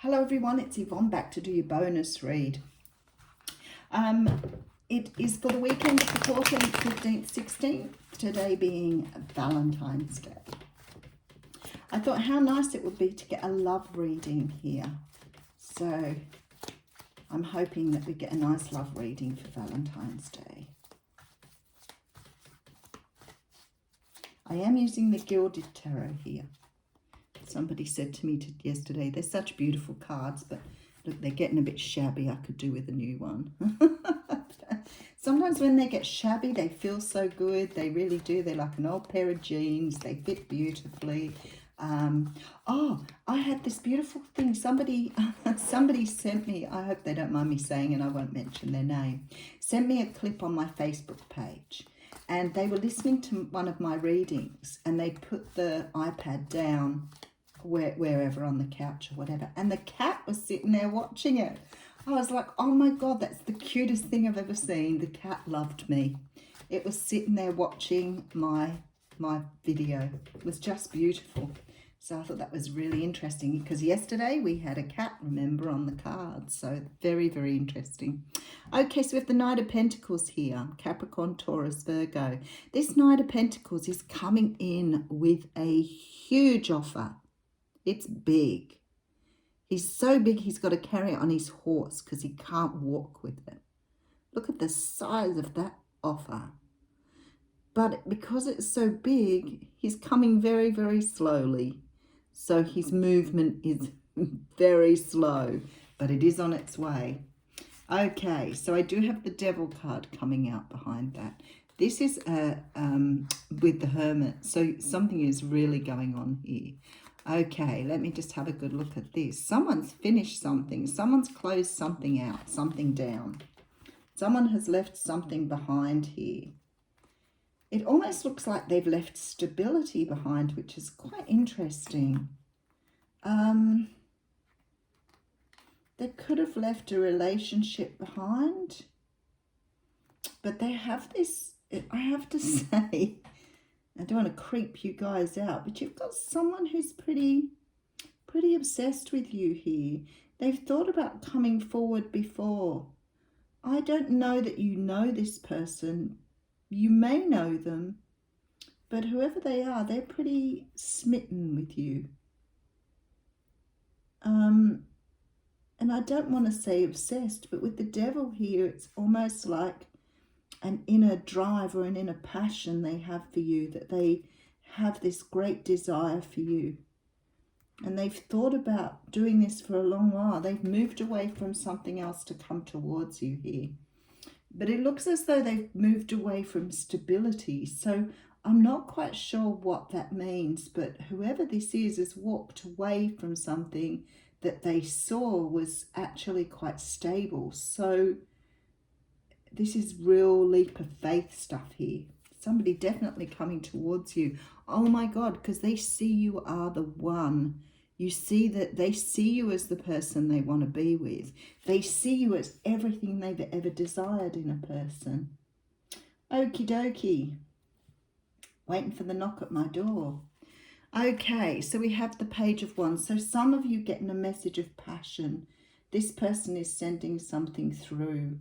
Hello everyone, it's Yvonne back to do your bonus read. It is for the weekend of the 14th, 15th, 16th, today being Valentine's Day. I thought how nice it would be to get a love reading here. So I'm hoping that we get a nice love reading for Valentine's Day. I am using the Gilded Tarot here. Somebody said to me yesterday, they're such beautiful cards, but look, they're getting a bit shabby. I could do with a new one. Sometimes when they get shabby, they feel so good. They really do. They're like an old pair of jeans. They fit beautifully. Oh, I had this beautiful thing. Somebody sent me, I hope they don't mind me saying, and I won't mention their name, sent me a clip on my Facebook page. And they were listening to one of my readings, and they put the iPad down wherever on the couch or whatever, and the cat was sitting there watching it. I was like, oh my God, that's the cutest thing I've ever seen. The cat loved me. It was sitting there watching my video. It was just beautiful. So I thought that was really interesting, because yesterday we had a cat, remember, on the card. So very, very interesting. Okay, so we have the Knight of Pentacles here, Capricorn, Taurus, Virgo. This Knight of Pentacles is coming in with a huge offer. It's big. He's so big he's got to carry it on his horse because he can't walk with it. Look at the size of that offer. But because it's so big, he's coming very, very slowly. So his movement is very slow, but it is on its way. Okay, so I do have the Devil card coming out behind that. This is with the Hermit, so something is really going on here. Okay, let me just have a good look at this. Someone's finished something. Someone's closed something out, something down. Someone has left something behind here. It almost looks like they've left stability behind, which is quite interesting. They could have left a relationship behind, but they have this, I have to say, I don't want to creep you guys out, but you've got someone who's pretty obsessed with you here. They've thought about coming forward before. I don't know that you know this person. You may know them, but whoever they are, they're pretty smitten with you. And I don't want to say obsessed, but with the Devil here, it's almost like an inner drive or an inner passion they have for you, that they have this great desire for you. And they've thought about doing this for a long while. They've moved away from something else to come towards you here. But it looks as though they've moved away from stability. So I'm not quite sure what that means, but whoever this is has walked away from something that they saw was actually quite stable. So this is real leap of faith stuff here. Somebody definitely coming towards you. Oh my God, because they see you are the one. You see that they see you as the person they want to be with. They see you as everything they've ever desired in a person. Okie dokie. Waiting for the knock at my door. Okay, so we have the Page of Wands. So some of you getting a message of passion. This person is sending something through.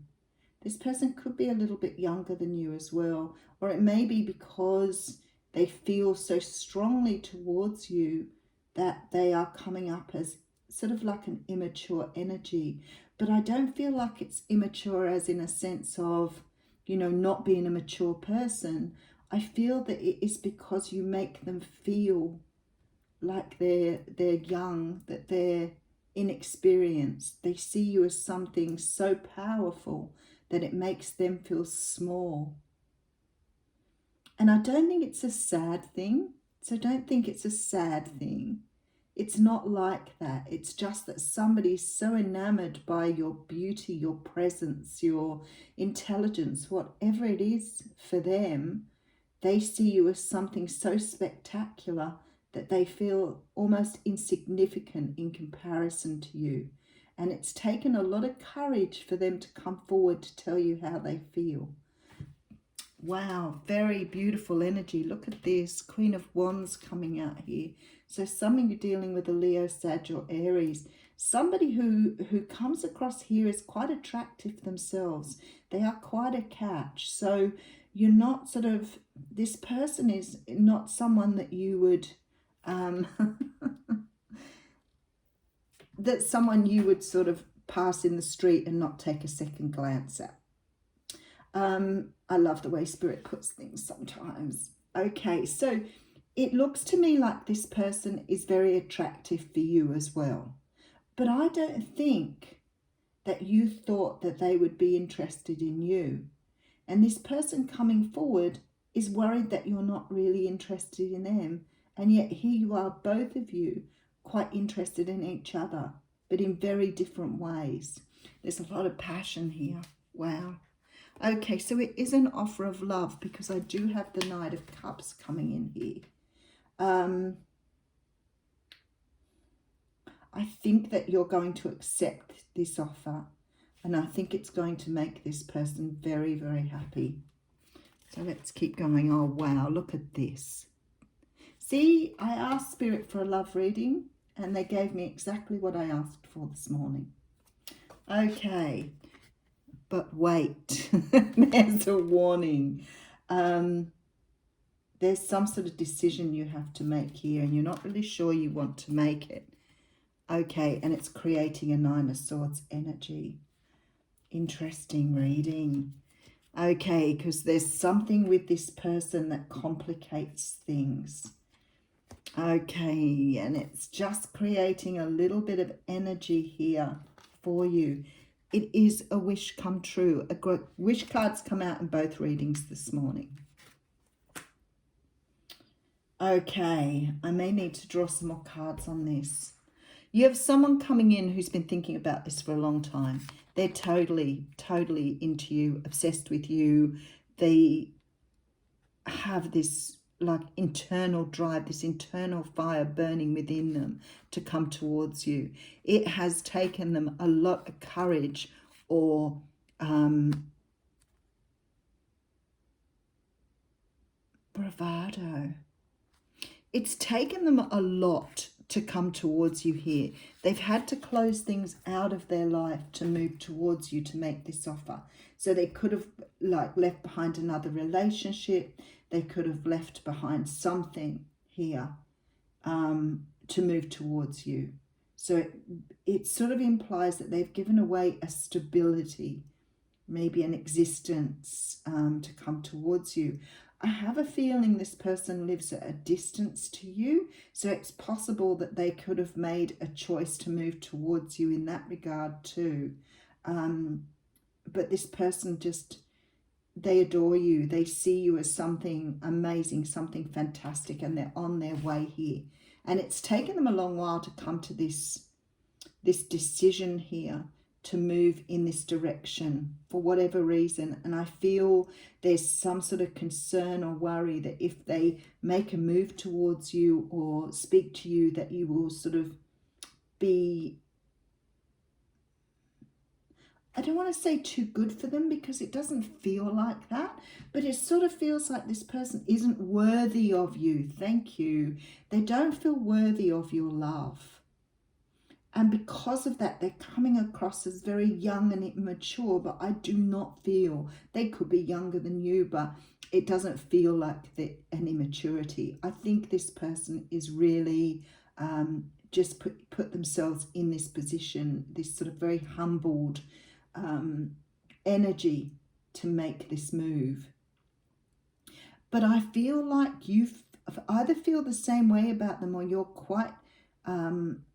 This person could be a little bit younger than you as well. Or it may be because they feel so strongly towards you that they are coming up as sort of like an immature energy. But I don't feel like it's immature as in a sense of, you know, not being a mature person. I feel that it is because you make them feel like they're young, that they're inexperienced. They see you as something so powerful that it makes them feel small. And I don't think it's a sad thing. So don't think it's a sad thing. It's not like that. It's just that somebody's so enamored by your beauty, your presence, your intelligence, whatever it is for them, they see you as something so spectacular that they feel almost insignificant in comparison to you. And it's taken a lot of courage for them to come forward to tell you how they feel. Wow, very beautiful energy. Look at this, Queen of Wands coming out here. So something you're dealing with a Leo, Sag or Aries. somebody who comes across here is quite attractive themselves. They are quite a catch. So you're not sort of, this person is not someone that you would, that's someone you would sort of pass in the street and not take a second glance at. I love the way Spirit puts things sometimes. Okay, so it looks to me like this person is very attractive for you as well. But I don't think that you thought that they would be interested in you. And this person coming forward is worried that you're not really interested in them. And yet here you are, both of you, quite interested in each other, but in very different ways. There's a lot of passion here. Wow. Okay, so it is an offer of love because I do have the Knight of Cups coming in here. I think that you're going to accept this offer, and I think it's going to make this person very, very happy. So let's keep going. Oh, wow, look at this. See, I asked Spirit for a love reading, and they gave me exactly what I asked for this morning. Okay, but wait, there's a warning. There's some sort of decision you have to make here, and you're not really sure you want to make it. Okay, and it's creating a Nine of Swords energy. Interesting reading. Okay, because there's something with this person that complicates things. Okay, and it's just creating a little bit of energy here for you. It is a wish come true. Wish cards come out in both readings this morning. Okay, I may need to draw some more cards on this. You have someone coming in who's been thinking about this for a long time. They're totally, totally into you, obsessed with you. They have this like internal drive, this internal fire burning within them to come towards you. It has taken them a lot of courage or bravado. It's taken them a lot to come towards you here. They've had to close things out of their life to move towards you to make this offer. So they could have like left behind another relationship. They could have left behind something here to move towards you. So it sort of implies that they've given away a stability, maybe an existence to come towards you. I have a feeling this person lives at a distance to you, so it's possible that they could have made a choice to move towards you in that regard too. But this person just, they adore you. They see you as something amazing, something fantastic, and they're on their way here. And it's taken them a long while to come to this decision here to move in this direction for whatever reason. And I feel there's some sort of concern or worry that if they make a move towards you or speak to you, that you will sort of be, I don't want to say too good for them because it doesn't feel like that, but it sort of feels like this person isn't worthy of you. Thank you. They don't feel worthy of your love. And because of that, they're coming across as very young and immature, but I do not feel, they could be younger than you, but it doesn't feel like an immaturity. I think this person is really just put themselves in this position, this sort of very humbled energy to make this move. But I feel like you either feel the same way about them or you're quite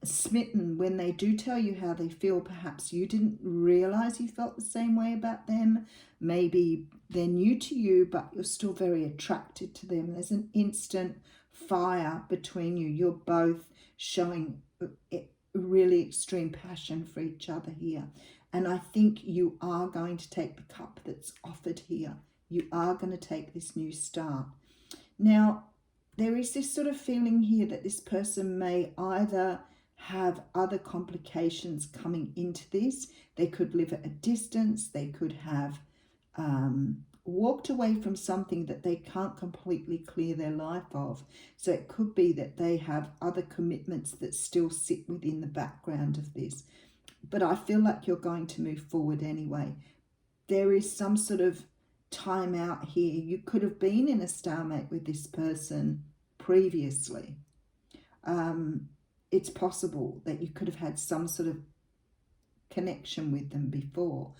smitten when they do tell you how they feel. Perhaps you didn't realize you felt the same way about them. Maybe they're new to you, but you're still very attracted to them. There's an instant fire between you. You're both showing really extreme passion for each other here. And I think you are going to take the cup that's offered here. You are going to take this new start. Now, there is this sort of feeling here that this person may either have other complications coming into this. They could live at a distance. They could have walked away from something that they can't completely clear their life of. So it could be that they have other commitments that still sit within the background of this. But I feel like you're going to move forward anyway. There is some sort of time out here. You could have been in a stalemate with this person previously. It's possible that you could have had some sort of connection with them before.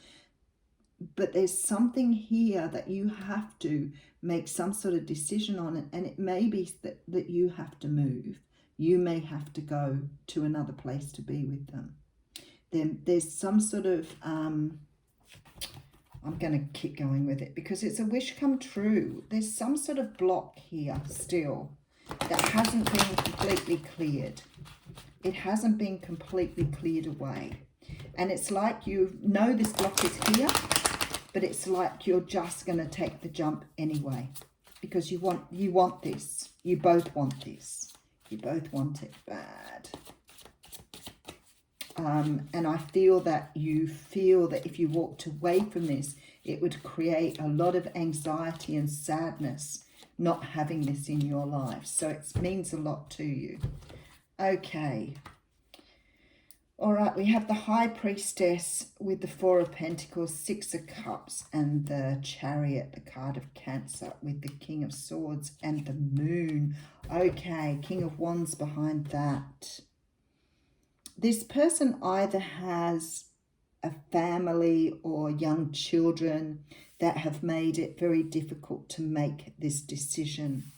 But there's something here that you have to make some sort of decision on it, and it may be that you have to move. You may have to go to another place to be with them. Then there's some sort of, I'm going to keep going with it because it's a wish come true. There's some sort of block here still that hasn't been completely cleared. It hasn't been completely cleared away. And it's like you know this block is here, but it's like you're just going to take the jump anyway because you want this. You both want this. You both want it bad. And I feel that if you walked away from this, it would create a lot of anxiety and sadness not having this in your life. So it means a lot to you. Okay. All right, we have the High Priestess with the Four of Pentacles, Six of Cups, and the Chariot, the card of Cancer, with the King of Swords and the Moon. Okay, King of Wands behind that. This person either has a family or young children that have made it very difficult to make this decision.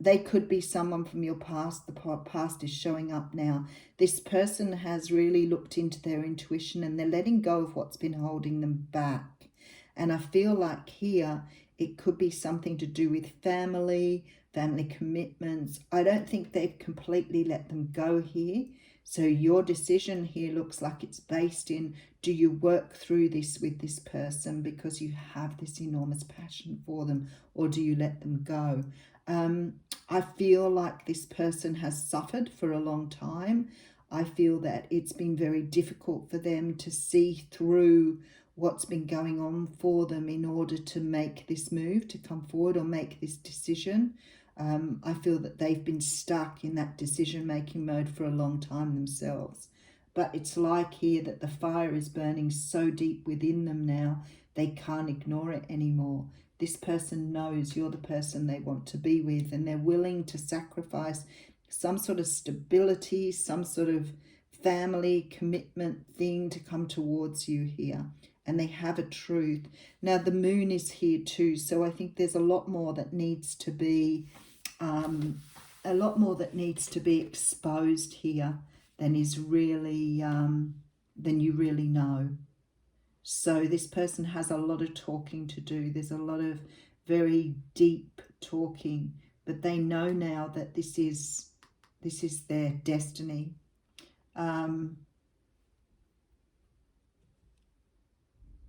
They could be someone from your past. The past is showing up now. This person has really looked into their intuition and they're letting go of what's been holding them back. And I feel like here it could be something to do with family commitments. I don't think they've completely let them go here. So your decision here looks like it's based in, do you work through this with this person because you have this enormous passion for them, or do you let them go? I feel like this person has suffered for a long time. I feel that it's been very difficult for them to see through what's been going on for them in order to make this move, to come forward or make this decision. I feel that they've been stuck in that decision-making mode for a long time themselves. But it's like here that the fire is burning so deep within them now, they can't ignore it anymore. This person knows you're the person they want to be with, and they're willing to sacrifice some sort of stability, some sort of family commitment thing to come towards you here. And they have a truth. Now, the moon is here too, so I think there's a lot more that needs to be exposed here than is really than you really know. So this person has a lot of talking to do. There's a lot of very deep talking, but they know now that this is their destiny.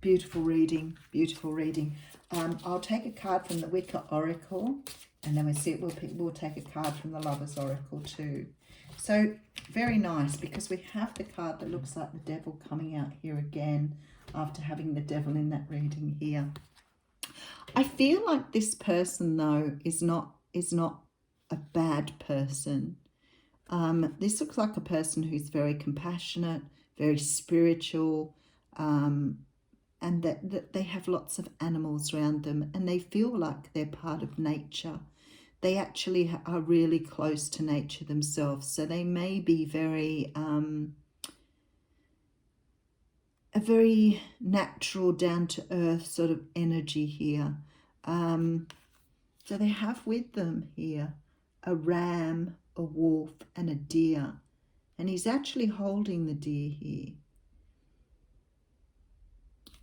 Beautiful reading, beautiful reading. I'll take a card from the Wicker Oracle, and then we'll take a card from the Lover's Oracle too. So very nice, because we have the card that looks like the Devil coming out here again after having the Devil in that reading here. I feel like this person though is not a bad person. This looks like a person who's very compassionate, very spiritual, and that they have lots of animals around them, and they feel like they're part of nature. They actually are really close to nature themselves, so they may be a very natural, down-to-earth sort of energy here. So they have with them here a ram, a wolf, and a deer, and he's actually holding the deer here.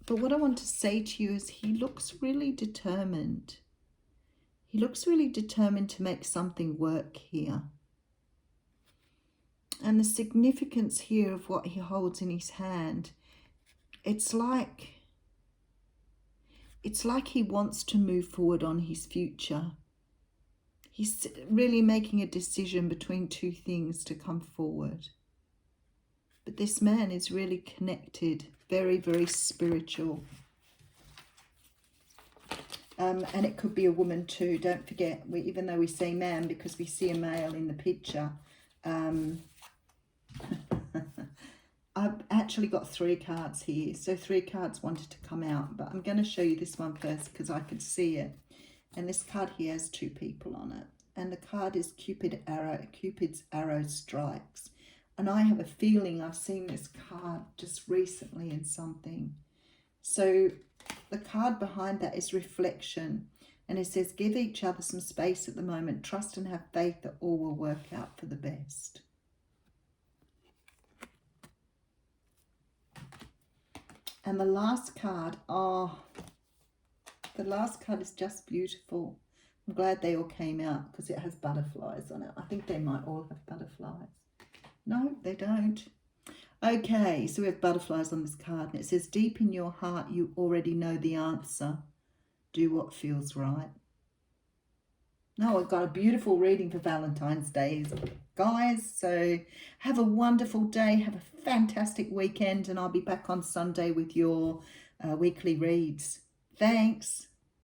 But what I want to say to you is he looks really determined. He looks really determined to make something work here. And the significance here of what he holds in his hand, it's like he wants to move forward on his future. He's really making a decision between two things to come forward. But this man is really connected, very, very spiritual. And it could be a woman too. Don't forget, even though we say man because we see a male in the picture, I've actually got 3 cards here. So 3 cards wanted to come out, but I'm going to show you this one first because I could see it. And this card here has 2 people on it. And the card is Cupid's arrow strikes. And I have a feeling I've seen this card just recently in something. So the card behind that is reflection. And it says, give each other some space at the moment. Trust and have faith that all will work out for the best. And the last card, the last card is just beautiful. I'm glad they all came out because it has butterflies on it. I think they might all have butterflies. No, they don't. Okay, so we have butterflies on this card. And it says, deep in your heart, you already know the answer. Do what feels right. No, I've got a beautiful reading for Valentine's Day, guys. So have a wonderful day. Have a fantastic weekend. And I'll be back on Sunday with your weekly reads. Thanks.